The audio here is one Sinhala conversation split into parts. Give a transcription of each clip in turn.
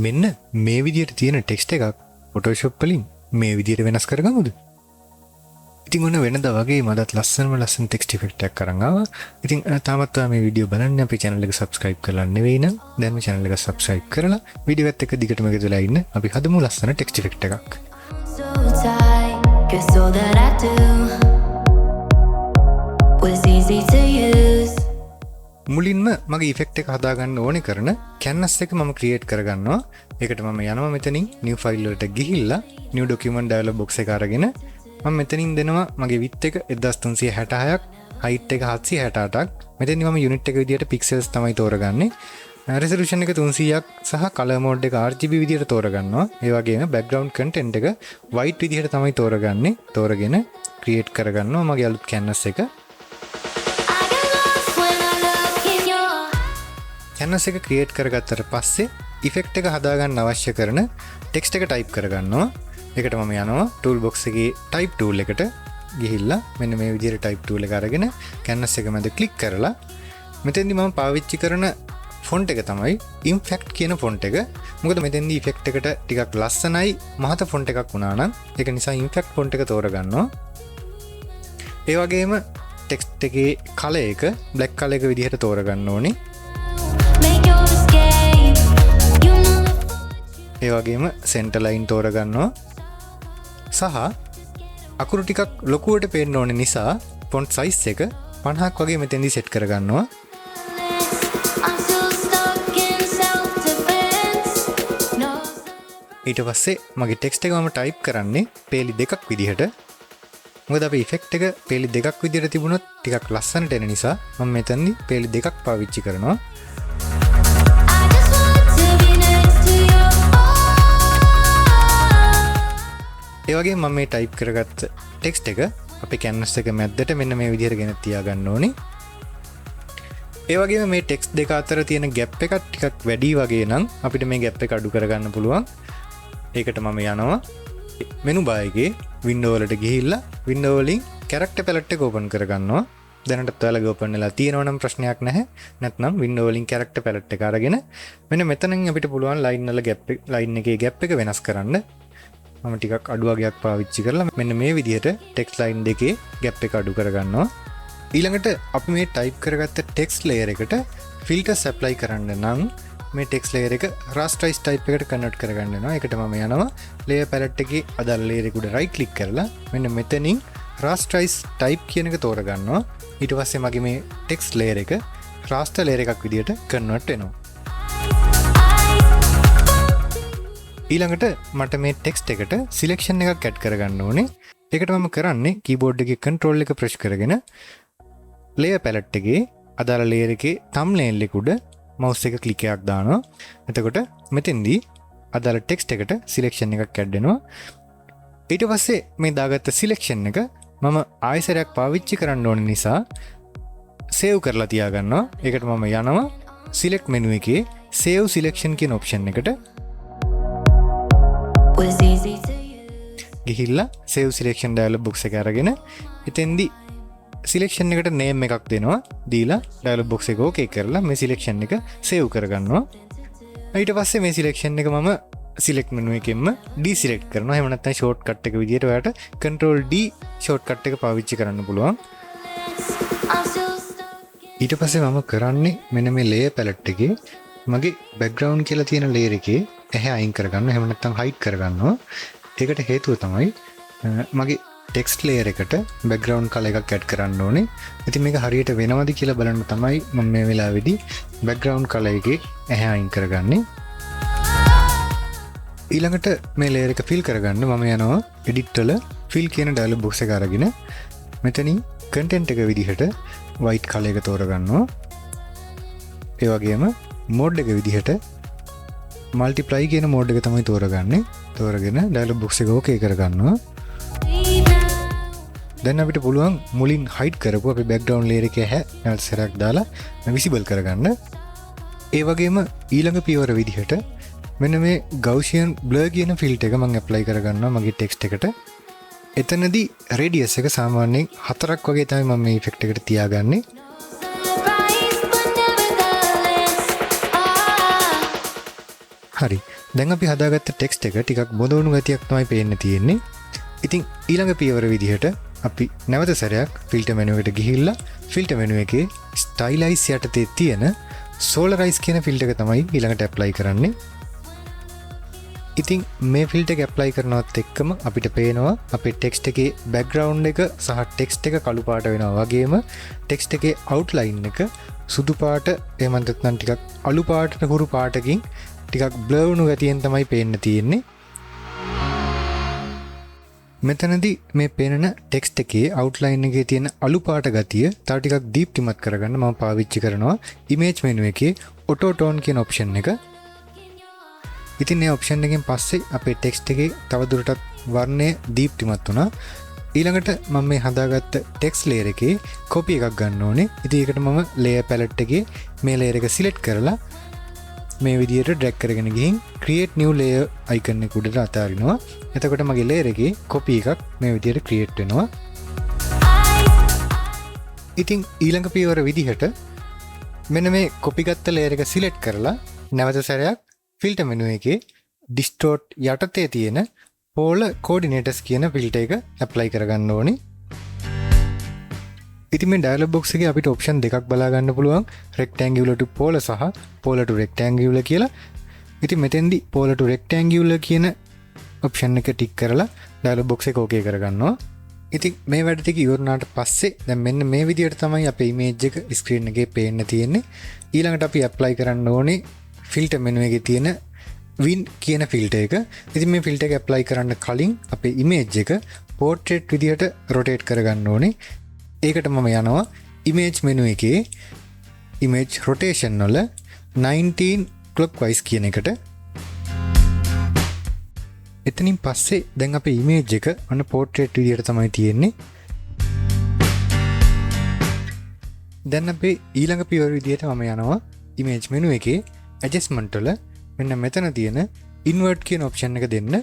මෙන්න මේ විදිහට තියෙන ටෙක්ස්ට් එකක් Photoshop වලින් මේ විදිහට වෙනස් කරගමුද? ඉතින් ඔන්න වෙනදා වගේ මදත් ලස්සන ටෙක්ස්ට් ඉෆෙක්ට් එකක් අරන් ආවා. ඉතින් තාමත් ඔයා මේ වීඩියෝ බලන්න අපේ channel එක subscribe කරලා නෙවෙයි නම් දැන් මේ channel එක subscribe කරලා වීඩියෝ එකත් එක්ක දිගටම එකතු වෙලා ඉන්න. අපි හදමු ලස්සන ටෙක්ස්ට් ඉෆෙක්ට් එකක්. මුලින්ම මගේ ඉෆෙක්ට් එක හදාගන්න ඕනේ කරන canvas එක මම create කරගන්නවා. ඒකට මම යනවා මෙතනින් new file වලට ගිහිල්ලා new document dialog box එක අරගෙන මම මෙතනින් දෙනවා මගේ width එක 1366ක් height එක 768ක්. මෙතෙන්දි මම unit එක විදියට pixels තමයි තෝරගන්නේ. resolution එක 300ක් සහ color mode එක RGB විදියට තෝරගන්නවා. ඒ වගේම background content එක white විදියට තමයි තෝරගන්නේ. තෝරගෙන create කරගන්නවා මගේ අලුත් canvas එක. canvas එක create කරගත්තට පස්සේ effect එක හදාගන්න අවශ්‍ය කරන text එක type කරගන්නවා. ඒකට මම යනවා toolbox එකේ type tool එකට ගිහිල්ලා මෙන්න මේ විදිහට type tool එක අරගෙන canvas එක මැද click කරලා මෙතෙන්දි මම පාවිච්චි කරන font එක තමයි impact කියන font එක. මොකද මෙතෙන්දි effect එකට ටිකක් ලස්සනයි මහත font එකක් වුණා නම් ඒක නිසා impact font එක තෝරගන්නවා. ඒ වගේම text එකේ color එක black color එක විදිහට තෝරගන්න ඕනේ. ඒ වගේම center line තෝරගන්නවා. සහ අකුරු ටිකක් ලොකුවට පේන්න ඕන නිසා font size එක 50ක් වගේ මෙතෙන්දි set කරගන්නවා. ඊට පස්සේ මගේ text එක මම type කරන්නේ පේලි දෙකක් විදිහට. මොකද අපි effect එක පේලි දෙකක් විදිහට තිබුණොත් ටිකක් ලස්සනට එන නිසා මම මෙතනදි පේලි දෙකක් පාවිච්චි කරනවා. ඒ වගේ මම මේ ටයිප් කරගත්ත ටෙක්ස්ට් එක අපේ canvas එක මැද්දට මෙන්න මේ විදිහට ගෙන තියාගන්න ඕනේ. ඒ වගේම මේ ටෙක්ස්ට් දෙක අතර තියෙන ગેප් එකක් ටිකක් වැඩි වගේ නම් අපිට මේ ગેප් එක අඩු කරගන්න පුළුවන්. ඒකට මම යනවා menu bar එකේ window වලට ගිහිල්ලා window වලින් character palette එක open කරගන්නවා. දැනටත් ඔයාලගේ open වෙලා තියෙනවා නම් ප්‍රශ්නයක් නැහැ. නැත්නම් window වලින් character palette එක අරගෙන මෙන්න මෙතනින් අපිට පුළුවන් line වල gap line එකේ gap එක වෙනස් කරන්න. මම ටිකක් අඩු වගේක් පාවිච්චි කරලා මෙන්න මේ විදිහට text line දෙකේ gap එක අඩු කරගන්නවා. ඊළඟට අපි මේ type කරගත්ත text layer එකට filters apply කරන්න නම් මේ text layer එක rasterize type එකට convert කරගන්න වෙනවා. ඒකට මම යනවා layer palette එකේ අදාළ layer එක උඩ right click කරලා මෙන්න මෙතනින් rasterize type කියන එක තෝරගන්නවා. ඊට පස්සේ මගේ මේ text layer එක raster layer එකක් විදිහට convert වෙනවා. ඊළඟට මට මේ ටෙක්ස්ට් එකට සිලෙක්ෂන් එකක් ඇඩ් කරගන්න ඕනේ. ඒකට මම කරන්නේ කීබෝඩ් එකේ control එක press කරගෙන layer palette එකේ අදාළ layer එකේ thumbnail එක උඩ mouse එක click එකක් දානවා. එතකොට මෙතෙන්දී අදාළ ටෙක්ස්ට් එකට සිලෙක්ෂන් එකක් ඇඩ් වෙනවා. ඊට පස්සේ මේ දාගත්ත සිලෙක්ෂන් එක මම ආයෙසරයක් පාවිච්චි කරන්න ඕන නිසා save කරලා තියාගන්නවා. ඒකට මම යනවා select menu එකේ save selection කියන option එකට ගිහිල්ලා save selection dialog box එක අරගෙන එතෙන්දි selection එකට name එකක් දෙනවා. දීලා dialog box එක okay කරලා මේ selection එක save කරගන්නවා. ඊට පස්සේ මේ selection එක මම select menu එකෙන්ම deselect කරනවා. එහෙම නැත්නම් shortcut එක විදියට ඔයාලට control D shortcut එක පාවිච්චි කරන්න පුළුවන්. ඊට පස්සේ මම කරන්නේ මෙන්න මේ layer palette එකේ මගේ background කියලා තියෙන layer එකේ ඇහැ අයින් කරගන්න. එහෙම නැත්නම් hide කරගන්නවා. ඒකට හේතුව තමයි මගේ text layer එකට background color එකක් add කරන්න ඕනේ. ඉතින් මේක හරියට වෙනවද කියලා බලන්න තමයි මම මේ වෙලාවේදී background color එකේ ඇහැ අයින් කරගන්නේ. ඊළඟට මේ layer එක fill කරගන්න මම යනවා edit වල fill කියන dialog box එක අරගෙන මෙතනින් content එක විදිහට white color එක තෝරගන්නවා. ඒ වගේම mode එක විදිහට multiply කියන mode එක තමයි තෝරගන්නේ. තෝරගෙන dialog box එක okay කරගන්නවා. දැන් අපිට පුළුවන් මුලින් hide කරපු අපේ background layer එකේ ඇහැ සරක් දාලා visible කරගන්න. ඒ වගේම ඊළඟ පියවර විදිහට මෙන්න මේ Gaussian blur කියන filter එක මම apply කරගන්නවා මගේ text එකට. එතනදී radius එක සාමාන්‍යයෙන් 4ක් වගේ තමයි මම මේ effect එකට තියාගන්නේ. හරි. දැන් අපි හදාගත්ත ටෙක්ස්ට් එක ටිකක් බොඳවුණු ගතියක් තමයි පේන්න තියෙන්නේ. ඉතින් ඊළඟ පියවර විදිහට අපි නැවත සැරයක් ෆිල්ටර් මෙනු එකට ගිහිල්ලා ෆිල්ටර් මෙනු එකේ ස්ටයිලයිස් යටතේ තියෙන සෝලරයිස් කියන ෆිල්ටර් එක තමයි ඊළඟට ඇප්ලයි කරන්නේ. ඉතින් මේ ෆිල්ටර් එක ඇප්ලයි කරනවත් එක්කම අපිට පේනවා අපේ ටෙක්ස්ට් එකේ බෑග්ග්‍රවුන්ඩ් එක සහ ටෙක්ස්ට් එක කළු පාට වෙනවා වගේම ටෙක්ස්ට් එකේ අවුට්ලයින් එක සුදු පාට එහෙම නැත්නම් ටිකක් අලු පාටට හුරු පාටකින් ටිකක් බ්ලර් වුණු ගතියෙන් තමයි පේන්න තියෙන්නේ. මෙතනදී මේ පේන ටෙක්ස්ට් එකේ අවුට්ලයින් එකේ තියෙන අලු පාට ගතිය තව ටිකක් දීප්තිමත් කරගන්න මම පාවිච්චි කරනවා ඉමේජ් මෙනු එකේ ඔටෝ ටෝන් කියන ඔප්ෂන් එක. ඉතින් මේ ඔප්ෂන් එකෙන් පස්සේ අපේ ටෙක්ස්ට් එකේ තවදුරටත් වර්ණය දීප්තිමත් වුණා. ඊළඟට මම මේ හදාගත්ත ටෙක්ස්ට් ලේයර් එකේ කොපි එකක් ගන්න ඕනේ. ඉතින් ඒකට මම ලේයර් පැලට් එකේ මේ ලේයර් එක සිලෙක්ට් කරලා මේ විදිහට ඩ්‍රැග් කරගෙන ගිහින් create new layer icon එක උඩට අතාරිනවා. එතකොට මගේ layer එකේ copy එකක් මේ විදිහට create වෙනවා. ඉතින් ඊළඟ පියවර විදිහට මෙන්න මේ copy ගත්ත layer එක select කරලා නැවත සැරයක් filter menu එකේ distort යටතේ තියෙන polar coordinators කියන filter එක apply කරගන්න ඕනේ. ඉතින් මේ ඩයලොග් බොක්ස් එකේ අපිට ඔප්ෂන් දෙකක් බලා ගන්න පුළුවන් rectangular to polar සහ polar to rectangular කියලා. ඉතින් මෙතෙන්දී polar to rectangular කියන ඔප්ෂන් එක ටික් කරලා ඩයලොග් බොක්ස් එක ඕකේ කරගන්නවා. ඉතින් මේ වැඩ ටික ඉවරනාට පස්සේ දැන් මෙන්න මේ විදිහට තමයි අපේ ඉමේජ් එක ස්ක්‍රීන් එකේ පේන්න තියෙන්නේ. ඊළඟට අපි ඇප්ලයි කරන්න ඕනේ ෆිල්ටර් මෙනු එකේ තියෙන win කියන ෆිල්ටර් එක. ඉතින් මේ ෆිල්ටර් එක ඇප්ලයි කරන්න කලින් අපේ ඉමේජ් එක portrait විදිහට rotate කරගන්න ඕනේ. ඒකට මම යනවා ඉමේජ් මෙනු එකේ ඉමේජ් රොටේෂන් වල 19 clockwise කියන එකට. එතනින් පස්සේ දැන් අපේ ඉමේජ් එක අන්න පෝර්ට්‍රේට් විදිහට තමයි තියෙන්නේ. දැන් අපේ ඊළඟ පියවර විදිහට මම යනවා ඉමේජ් මෙනු එකේ ඇඩ්ජස්ට්මන්ට් වල මෙන්න මෙතන තියෙන ඉන්වර්ට් කියන ඔප්ෂන් එක දෙන්න.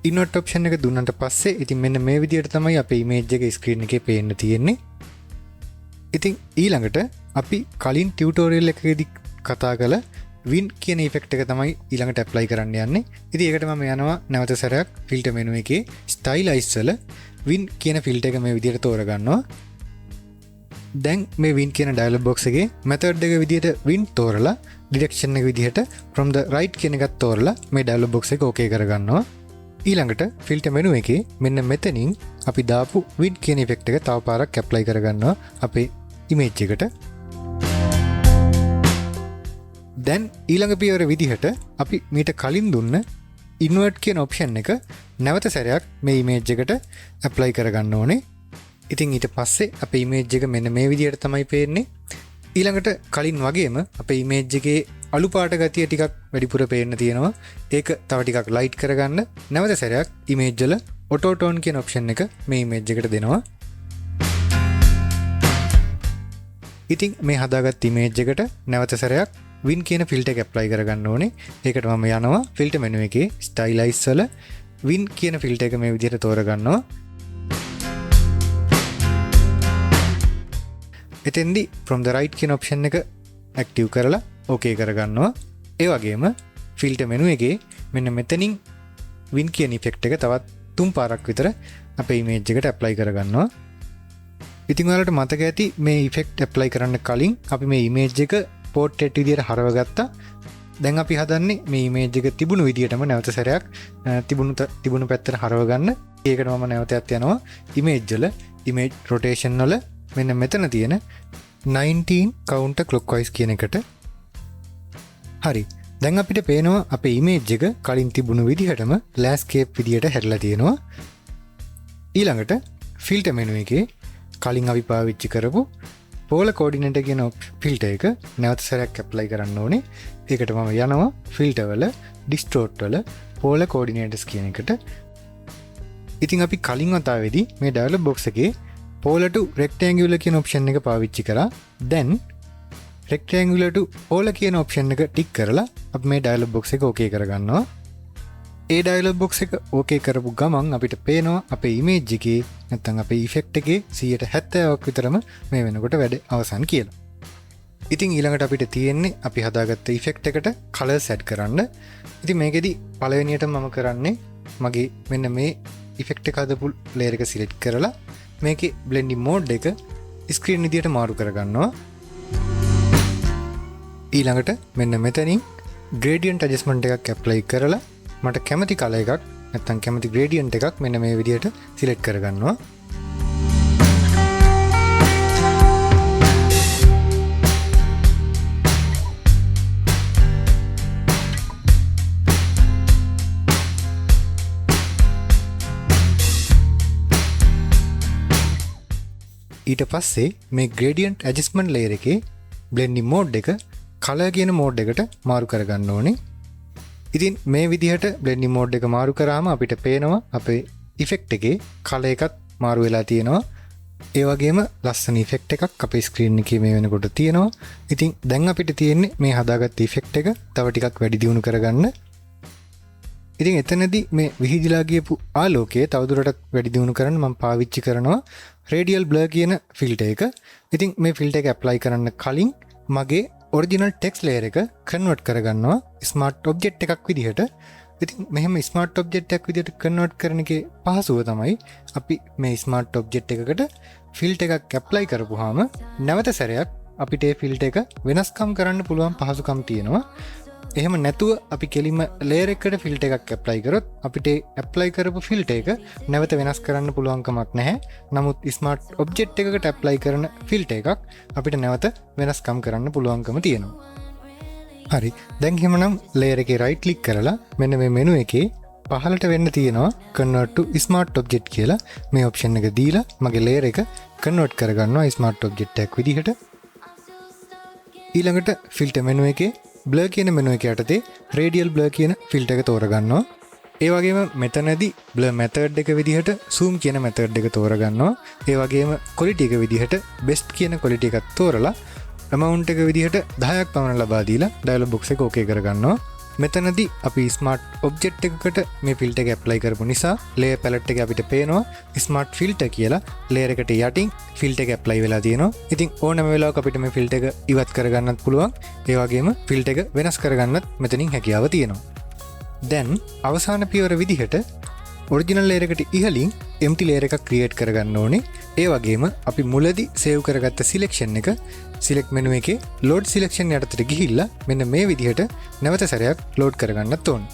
ඉන්වර්ට් ඔප්ෂන් එක දුන්නට පස්සේ ඉතින් මෙන්න මේ විදිහට තමයි අපේ ඉමේජ් එක ස්ක්‍රීන් එකේ පේන්න තියෙන්නේ. ඉතින් ඊළඟට අපි කලින් ටියුටෝරියල් එකකදී කතා කළ win කියන ඉෆෙක්ට් එක තමයි ඊළඟට ඇප්ලයි කරන්න යන්නේ. ඉතින් ඒකට මම යනවා නැවත සැරයක් ෆිල්ටර් මෙනු එකේ ස්ටයිලයිස් වල win කියන ෆිල්ටර් එක මේ විදිහට තෝරගන්නවා. දැන් මේ win කියන ඩයලොග් බොක්ස් එකේ මෙතඩ් එක විදිහට win තෝරලා ඩිරෙක්ෂන් එක විදිහට from the right කියන එකත් තෝරලා මේ ඩයලොග් බොක්ස් එක ඕකේ කරගන්නවා. ඊළඟට ෆිල්ටර් මෙනු එකේ මෙන්න මෙතනින් අපි දාපු win කියන ඉෆෙක්ට් එක තව පාරක් ඇප්ලයි කරගන්නවා අපේ ඉමේජ් එකට. දැන් ඊළඟ පියවර විදිහට අපි මීට කලින් දුන්න ඉන්වර්ට් කියන ඔප්ෂන් එක නැවත සැරයක් මේ ඉමේජ් එකට ඇප්ලයි කරගන්න ඕනේ. ඉතින් ඊට පස්සේ අපේ ඉමේජ් එක මෙන්න මේ විදිහට තමයි පේන්නේ. ඊළඟට කලින් වගේම අපේ ඉමේජ් එකේ අලු පාට ගතිය ටිකක් වැඩිපුර පේන්න තියෙනවා. ඒක තව ටිකක් ලයිට් කරගන්න නැවත සැරයක් ඉමේජ් වල ඔටෝ ටෝන් කියන ඔප්ෂන් එක මේ ඉමේජ් එකට දෙනවා. ඉතින් මේ හදාගත් ඉමේජ් එකට නැවත සැරයක් win කියන ෆිල්ටර් එක ඇප්ලයි කරගන්න ඕනේ. ඒකට මම යනවා ෆිල්ටර් මෙනු එකේ ස්ටයිලයිස් වල win කියන ෆිල්ටර් එක මේ විදිහට තෝරගන්නවා. එතෙන්දී from the right කියන ඔප්ෂන් එක ඇක්ටිව් කරලා ඕකේ කරගන්නවා. ඒ වගේම ෆිල්ටර් මෙනු එකේ මෙන්න මෙතනින් win කියන ඉෆෙක්ට් එක තවත් 3 පාරක් විතර අපේ ඉමේජ් එකට ඇප්ලයි කරගන්නවා. ඉතින් ඔයාලට මතක ඇති මේ ඉෆෙක්ට් ඇප්ලයි කරන්න කලින් අපි මේ ඉමේජ් එක පෝර්ට්‍රේට් විදිහට හරවගත්තා. දැන් අපි හදන්නේ මේ ඉමේජ් එක තිබුණු විදිහටම නැවත සැරයක් තිබුණු පැත්තට හරව ගන්න. ඒකට මම නැවතත් යනවා ඉමේජ් වල ඉමේජ් රොටේෂන් වල මෙන්න මෙතන තියෙන 19 counter clockwise කියන එකට. හරි. දැන් අපිට පේනවා අපේ ඉමේජ් එක කලින් තිබුණු විදිහටම ලෑන්ඩ්ස්කේප් විදිහට හැදලා තියෙනවා. ඊළඟට ෆිල්ටර් මෙනු එකේ කලින් අපි පාවිච්චි කරපු polar coordinator කියන ෆිල්ටර් එක නැවත සැරයක් ඇප්ලයි කරන්න ඕනේ. ඒකට මම යනවා ෆිල්ටර් වල distort වල polar coordinators කියන එකට. ඉතින් අපි කලින් වතාවේදී මේ ඩයලොග් බොක්ස් එකේ polar to rectangular කියන ඔප්ෂන් එක පාවිච්චි කරා. දැන් rectangular to polar කියන ඔප්ෂන් එක ටික් කරලා අපි මේ ඩයලොග් බොක්ස් එක ඕකේ කරගන්නවා. ඒ ඩයලොග් බොක්ස් එක ඕකේ කරපු ගමන් අපිට පේනවා අපේ ඉමේජ් එකේ නැත්නම් අපේ ඉෆෙක්ට් එකේ 70%ක් විතරම මේ වෙනකොට වැඩ අවසන් කියලා. ඉතින් ඊළඟට අපිට තියෙන්නේ අපි හදාගත්ත ඉෆෙක්ට් එකට කලර්ස් ඇඩ් කරන්න. ඉතින් මේකෙදි පළවෙනියට මම කරන්නේ මගේ මෙන්න මේ ඉෆෙක්ට් එක හදපු ලේයර් එක සිලෙක්ට් කරලා මේකේ බ්ලෙන්ඩින් මෝඩ් එක ස්ක්‍රීන් විදියට මාරු කරගන්නවා. ඊළඟට මෙන්න මෙතනින් gradient adjustment එකක් ඇප්ලයි කරලා මට කැමති කලර් එකක් නැත්නම් කැමති gradient එකක් මෙන්න මේ විදියට සිලෙක්ට් කරගන්නවා. ඊට පස්සේ මේ gradient adjustment layer එකේ blending mode එක color කියන mode එකට මාරු කරගන්න ඕනේ. ඉතින් මේ විදිහට blending mode එක මාරු කරාම අපිට පේනවා අපේ effect එකේ color එකත් මාරු වෙලා තියෙනවා. ඒ වගේම ලස්සන effect එකක් අපේ screen එකේ මේ වෙනකොට තියෙනවා. ඉතින් දැන් අපිට තියෙන්නේ මේ හදාගත්ත effect එක තව ටිකක් වැඩි දියුණු කරගන්න. ඉතින් එතනදී මේ විහිදිලා ගියපු ආලෝකය තවදුරටත් වැඩි දියුණු කරන්න මම පාවිච්චි කරනවා radial blur කියන ෆිල්ටර් එක. ඉතින් මේ ෆිල්ටර් එක ඇප්ලයි කරන්න කලින් මගේ ඔරිජිනල් ටෙක්ස්ට් ලේයර් එක කන්වර්ට් කරගන්නවා ස්මාර්ට් ඔබ්ජෙක්ට් එකක් විදිහට. ඉතින් මෙහෙම ස්මාර්ට් ඔබ්ජෙක්ට් එකක් විදිහට කන්වර්ට් කරන එකේ පහසුව තමයි අපි මේ ස්මාර්ට් ඔබ්ජෙක්ට් එකකට ෆිල්ටර් එකක් ඇප්ලයි කරපුවාම නැවත සැරයක් අපිට ඒ ෆිල්ටර් එක වෙනස්කම් කරන්න පුළුවන් පහසුකම් තියෙනවා. එහෙම නැතුව අපි කෙලින්ම ලේයර් එකකට ෆිල්ටර් එකක් ඇප්ලයි කරොත් අපිට ඇප්ලයි කරපු ෆිල්ටර් එක නැවත වෙනස් කරන්න පුළුවන් කමක් නැහැ. නමුත් ස්මාර්ට් ඔබ්ජෙක්ට් එකකට ඇප්ලයි කරන ෆිල්ටර් එකක් අපිට නැවත වෙනස්කම් කරන්න පුළුවන්කම තියෙනවා. හරි. දැන් එහෙමනම් ලේයර් එකේ රයිට් ක්ලික් කරලා මෙන්න මේ මෙනු එකේ පහළට වෙන්න තියෙනවා convert to smart object කියලා මේ ඔප්ෂන් එක දීලා මගේ ලේයර් එක කන්වර්ට් කරගන්නවා ස්මාර්ට් ඔබ්ජෙක්ට් එකක් විදිහට. ඊළඟට ෆිල්ටර් මෙනු එකේ blur කියන මෙනු එක යටතේ radial blur කියන ෆිල්ටර් එක තෝරගන්නවා. ඒ වගේම මෙතනදී blur method එක විදිහට zoom කියන method එක තෝරගන්නවා. ඒ වගේම quality එක විදිහට best කියන quality එකක් තෝරලා amount එක විදිහට 10ක් පමණ ලබා දීලා dialog box එක okay කරගන්නවා. මෙතනදී අපි smart object එකකට මේ filter එක apply කරපු නිසා layer palette එක අපිට පේනවා smart filter කියලා layer එකට යටින් filter එක apply වෙලා තියෙනවා. ඉතින් ඕනම වෙලාවක අපිට මේ filter එක ඉවත් කරගන්නත් පුළුවන්. ඒ වගේම filter එක වෙනස් කරගන්නත් මෙතනින් හැකියාව තියෙනවා. දැන් අවසාන පියවර විදිහට original layer එකට ඉහළින් empty layer එකක් create කරගන්න ඕනේ. ඒ වගේම අපි මුලදී save කරගත්ත selection එක select menu එකේ load selection යටතට ගිහිල්ලා මෙන්න මේ විදිහට නැවත සැරයක් load කරගන්නත් ඕනේ.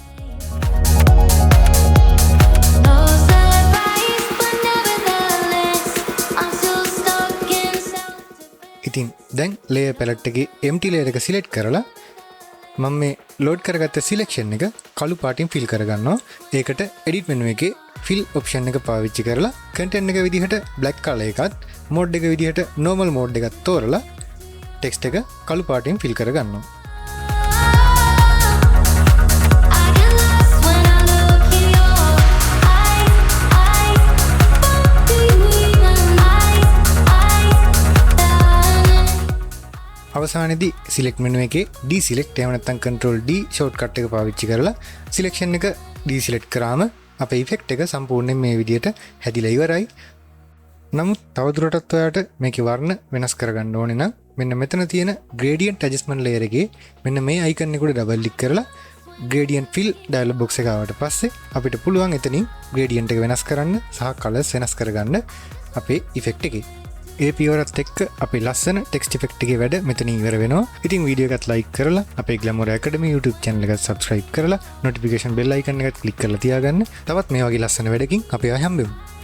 ඉතින් දැන් layer palette එකේ empty layer එක select කරලා මම මේ load කරගත්ත selection එක කළු පාටින් fill කරගන්නවා. ඒකට edit menu එකේ fill option එක පාවිච්චි කරලා content එක විදිහට black color එකත් mode එක විදිහට normal mode එකත් තෝරලා text එක කළු පාටින් fill කරගන්නවා. අවසානයේදී select menu එකේ deselect එහෙම නැත්නම් control D shortcut එක පාවිච්චි කරලා selection එක deselect කරාම අපේ effect එක සම්පූර්ණයෙන් මේ විදිහට හැදිලා ඉවරයි. නමුත් තවදුරටත් ඔයාලට මේකේ වර්ණ වෙනස් කරගන්න ඕනේ නම් මෙන්න මෙතන තියෙන gradient adjustment layer එකේ මෙන්න මේ icon එකට double click කරලා gradient fill dialog box එක ආවට පස්සේ අපිට පුළුවන් එතනින් gradient එක වෙනස් කරන්න සහ colors වෙනස් කරගන්න අපේ effect එකේ. ඒ පියවරත් එක්ක අපේ ලස්සන text effect එකේ වැඩ මෙතනින් ඉවර වෙනවා. ඉතින් වීඩියෝ එකත් like කරලා අපේ Glamour Academy YouTube channel එකට subscribe කරලා notification bell icon එකත් click කරලා තියාගන්න. තවත් මේ වගේ ලස්සන වැඩකින් අපි ආයෙ හම්බෙමු.